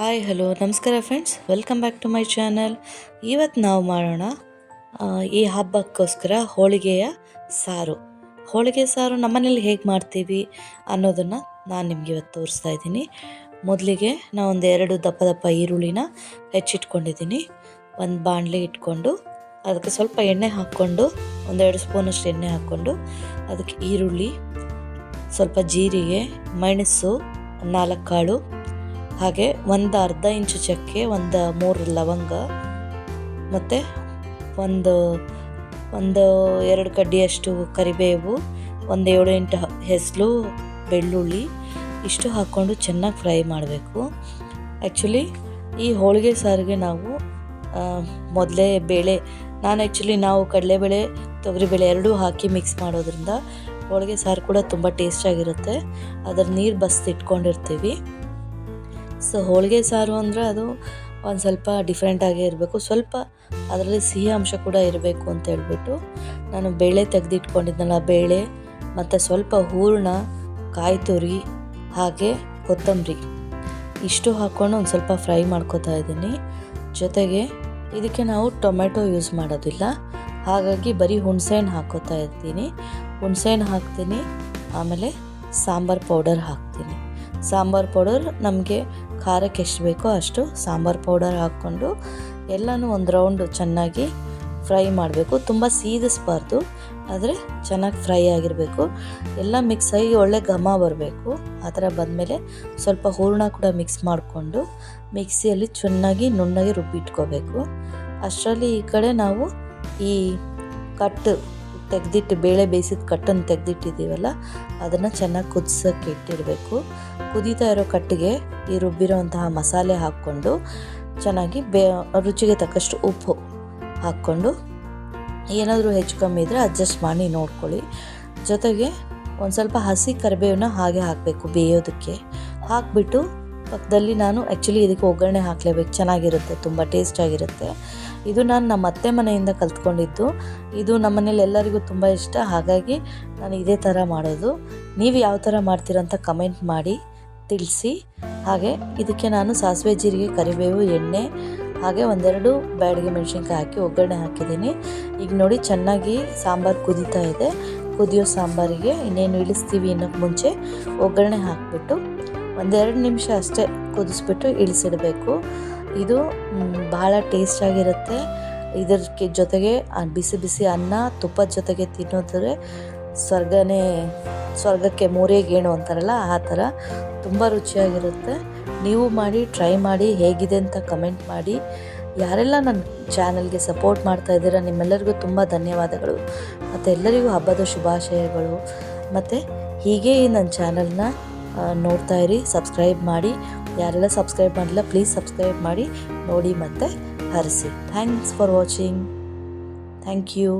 Hi hello ನಮಸ್ಕಾರ friends, welcome back to my channel. ಇವತ್ತು ನಾವು ಮಾಡೋಣ ಈ ಹಬ್ಬಕ್ಕೋಸ್ಕರ ಹೋಳಿಗೆಯ ಸಾರು. ಹೋಳಿಗೆ ಸಾರು ನಮ್ಮನೇಲಿ ಹೇಗೆ ಮಾಡ್ತೀವಿ ಅನ್ನೋದನ್ನು ನಾನು ನಿಮಗೆ ಇವತ್ತು ತೋರಿಸ್ತಾ ಇದ್ದೀನಿ. ಮೊದಲಿಗೆ ನಾನು ಎರಡು ದಪ್ಪ ಈರುಳ್ಳಿನ ಹೆಚ್ಚಿಟ್ಕೊಂಡಿದ್ದೀನಿ. ಒಂದು ಬಾಣಲೆ ಇಟ್ಕೊಂಡು ಅದಕ್ಕೆ ಸ್ವಲ್ಪ ಎಣ್ಣೆ ಹಾಕ್ಕೊಂಡು 1-2 ಸ್ಪೂನಷ್ಟು ಎಣ್ಣೆ ಹಾಕ್ಕೊಂಡು ಅದಕ್ಕೆ ಈರುಳ್ಳಿ, ಸ್ವಲ್ಪ ಜೀರಿಗೆ, ಮೆಣಸು, 4 ಕಾಳು, ಹಾಗೆ ಒಂದು ಅರ್ಧ ಇಂಚು ಚಕ್ಕೆ, 3 ಲವಂಗ, ಮತ್ತು ಒಂದು 2 ಕಡ್ಡಿಯಷ್ಟು ಕರಿಬೇವು, 7-8 ಹೆಸರು ಬೆಳ್ಳುಳ್ಳಿ ಇಷ್ಟು ಹಾಕ್ಕೊಂಡು ಚೆನ್ನಾಗಿ ಫ್ರೈ ಮಾಡಬೇಕು. ಆ್ಯಕ್ಚುಲಿ ಈ ಹೋಳಿಗೆ ಸಾರಿಗೆ ನಾವು ಮೊದಲೇ ನಾವು ಕಡಲೆಬೇಳೆ ತೊಗರಿಬೇಳೆ ಎರಡೂ ಹಾಕಿ ಮಿಕ್ಸ್ ಮಾಡೋದ್ರಿಂದ ಹೋಳಿಗೆ ಸಾರು ಕೂಡ ತುಂಬ ಟೇಸ್ಟಾಗಿರುತ್ತೆ. ಅದರ ನೀರು ಬಸ್ದಿಟ್ಕೊಂಡಿರ್ತೀವಿ. ಸೊ ಹೋಳಿಗೆ ಸಾರು ಅಂದರೆ ಅದು ಒಂದು ಸ್ವಲ್ಪ ಡಿಫ್ರೆಂಟಾಗೇ ಇರಬೇಕು, ಸ್ವಲ್ಪ ಅದರಲ್ಲಿ ಸಿಹಿ ಅಂಶ ಕೂಡ ಇರಬೇಕು ಅಂತ ಹೇಳ್ಬಿಟ್ಟು ನಾನು ಬೇಳೆ ತೆಗೆದಿಟ್ಕೊಂಡಿದ್ನಲ್ಲ, ಬೇಳೆ ಮತ್ತು ಸ್ವಲ್ಪ ಹೂರಣ, ಕಾಯಿ ತುರಿ, ಹಾಗೆ ಕೊತ್ತಂಬರಿ ಇಷ್ಟು ಹಾಕ್ಕೊಂಡು ಒಂದು ಸ್ವಲ್ಪ ಫ್ರೈ ಮಾಡ್ಕೊತಾ ಇದ್ದೀನಿ. ಜೊತೆಗೆ ಇದಕ್ಕೆ ನಾವು ಟೊಮೆಟೊ ಯೂಸ್ ಮಾಡೋದಿಲ್ಲ, ಹಾಗಾಗಿ ಬರೀ ಹುಣಸೆಹಣ್ಣು ಹಾಕ್ಕೋತಾ ಇರ್ತೀನಿ. ಹುಣಸೆಹಣ್ಣು ಹಾಕ್ತೀನಿ, ಆಮೇಲೆ ಸಾಂಬಾರು ಪೌಡರ್ ಹಾಕ್ತೀನಿ. ಸಾಂಬಾರು ಪೌಡರ್ ನಮಗೆ ಖಾರಕ್ಕೆ ಎಷ್ಟು ಬೇಕೋ ಅಷ್ಟು ಸಾಂಬಾರು ಪೌಡರ್ ಹಾಕ್ಕೊಂಡು ಎಲ್ಲನೂ ಒಂದು ರೌಂಡು ಚೆನ್ನಾಗಿ ಫ್ರೈ ಮಾಡಬೇಕು. ತುಂಬ ಸೀದಿಸಬಾರ್ದು, ಆದರೆ ಚೆನ್ನಾಗಿ ಫ್ರೈ ಆಗಿರಬೇಕು. ಎಲ್ಲ ಮಿಕ್ಸ್ ಆಗಿ ಒಳ್ಳೆ ಘಮ ಬರಬೇಕು. ಆ ಥರ ಬಂದಮೇಲೆ ಸ್ವಲ್ಪ ಹೂರಣ ಕೂಡ ಮಿಕ್ಸ್ ಮಾಡಿಕೊಂಡು ಮಿಕ್ಸಿಯಲ್ಲಿ ಚೆನ್ನಾಗಿ ನುಣ್ಣಗೆ ರುಬ್ಬಿಟ್ಕೋಬೇಕು. ಅಷ್ಟರಲ್ಲಿ ಈ ಕಡೆ ನಾವು ಈ ಬೇಳೆ ಬೇಯಿಸಿದ ಕಟ್ಟನ್ನು ತೆಗೆದಿಟ್ಟಿದ್ದೀವಲ್ಲ, ಅದನ್ನು ಚೆನ್ನಾಗಿ ಕುದಿಸೋಕ್ಕೆ ಇಟ್ಟಿರಬೇಕು. ಕುದೀತಾ ಇರೋ ಕಟ್ಟಿಗೆ ಈ ರುಬ್ಬಿರೋಂತಹ ಮಸಾಲೆ ಹಾಕ್ಕೊಂಡು ಚೆನ್ನಾಗಿ ರುಚಿಗೆ ತಕ್ಕಷ್ಟು ಉಪ್ಪು ಹಾಕ್ಕೊಂಡು, ಏನಾದರೂ ಹೆಚ್ಚು ಕಮ್ಮಿ ಇದ್ದರೆ ಅಡ್ಜಸ್ಟ್ ಮಾಡಿ ನೋಡ್ಕೊಳ್ಳಿ. ಜೊತೆಗೆ ಒಂದು ಸ್ವಲ್ಪ ಹಸಿ ಕರಿಬೇವನ್ನ ಹಾಗೆ ಹಾಕಬೇಕು ಬೇಯೋದಕ್ಕೆ. ಹಾಕಿಬಿಟ್ಟು ಪಕ್ಕದಲ್ಲಿ ನಾನು ಆ್ಯಕ್ಚುಲಿ ಇದಕ್ಕೆ ಒಗ್ಗರಣೆ ಹಾಕಲೇಬೇಕು, ಚೆನ್ನಾಗಿರುತ್ತೆ, ತುಂಬ ಟೇಸ್ಟಾಗಿರುತ್ತೆ. ಇದು ನಾನು ನಮ್ಮ ಅತ್ತೆ ಮನೆಯಿಂದ ಕಲ್ತ್ಕೊಂಡಿದ್ದು. ಇದು ನಮ್ಮ ಮನೇಲಿ ಎಲ್ಲರಿಗೂ ತುಂಬ ಇಷ್ಟ, ಹಾಗಾಗಿ ನಾನು ಇದೇ ಥರ ಮಾಡೋದು. ನೀವು ಯಾವ ಥರ ಮಾಡ್ತೀರಂತ ಕಮೆಂಟ್ ಮಾಡಿ ತಿಳಿಸಿ. ಹಾಗೆ ಇದಕ್ಕೆ ನಾನು ಸಾಸಿವೆ, ಜೀರಿಗೆ, ಕರಿಬೇವು, ಎಣ್ಣೆ, ಹಾಗೆ 1-2 ಬ್ಯಾಡಗಿ ಮೆಣಸಿನ್ಕಾಯಿ ಹಾಕಿ ಒಗ್ಗರಣೆ ಹಾಕಿದ್ದೀನಿ. ಈಗ ನೋಡಿ ಚೆನ್ನಾಗಿ ಸಾಂಬಾರು ಕುದೀತಾ ಇದೆ. ಕುದಿಯೋ ಸಾಂಬಾರಿಗೆ ಇನ್ನೇನು ಇಳಿಸ್ತೀವಿ ಅನ್ನೋಕ್ಕೆ ಮುಂಚೆ ಒಗ್ಗರಣೆ ಹಾಕಿಬಿಟ್ಟು 1-2 ನಿಮಿಷ ಅಷ್ಟೇ ಕುದಿಸ್ಬಿಟ್ಟು ಇಳಿಸಿಡಬೇಕು. ಇದು ಬಹಳ ಟೇಸ್ಟಾಗಿರುತ್ತೆ. ಇದಕ್ಕೆ ಜೊತೆಗೆ ಬಿಸಿ ಬಿಸಿ ಅನ್ನ ತುಪ್ಪದ ಜೊತೆಗೆ ತಿನ್ನೋದ್ರೆ ಸ್ವರ್ಗಕ್ಕೆ 3 ಗೇಣು ಅಂತಾರಲ್ಲ, ಆ ಥರ ತುಂಬ ರುಚಿಯಾಗಿರುತ್ತೆ. ನೀವು ಮಾಡಿ, ಟ್ರೈ ಮಾಡಿ, ಹೇಗಿದೆ ಅಂತ ಕಮೆಂಟ್ ಮಾಡಿ. ಯಾರೆಲ್ಲ ನನ್ನ ಚಾನಲ್ಗೆ ಸಪೋರ್ಟ್ ಮಾಡ್ತಾ ಇದ್ದೀರಾ ನಿಮ್ಮೆಲ್ಲರಿಗೂ ತುಂಬ ಧನ್ಯವಾದಗಳು. ಮತ್ತು ಎಲ್ಲರಿಗೂ ಹಬ್ಬದ ಶುಭಾಶಯಗಳು. ಮತ್ತು ಹೀಗೆ ನನ್ನ ಚಾನಲ್ನ ನೋಡ್ತಾ ಇರಿ, ಸಬ್ಸ್ಕ್ರೈಬ್ ಮಾಡಿ. ಯಾರೆಲ್ಲ ಸಬ್ಸ್ಕ್ರೈಬ್ ಮಾಡಿಲ್ಲ ಪ್ಲೀಸ್ ಸಬ್ಸ್ಕ್ರೈಬ್ ಮಾಡಿ ನೋಡಿ ಮತ್ತು ಹರಿಸಿ. Thanks for watching. Thank you.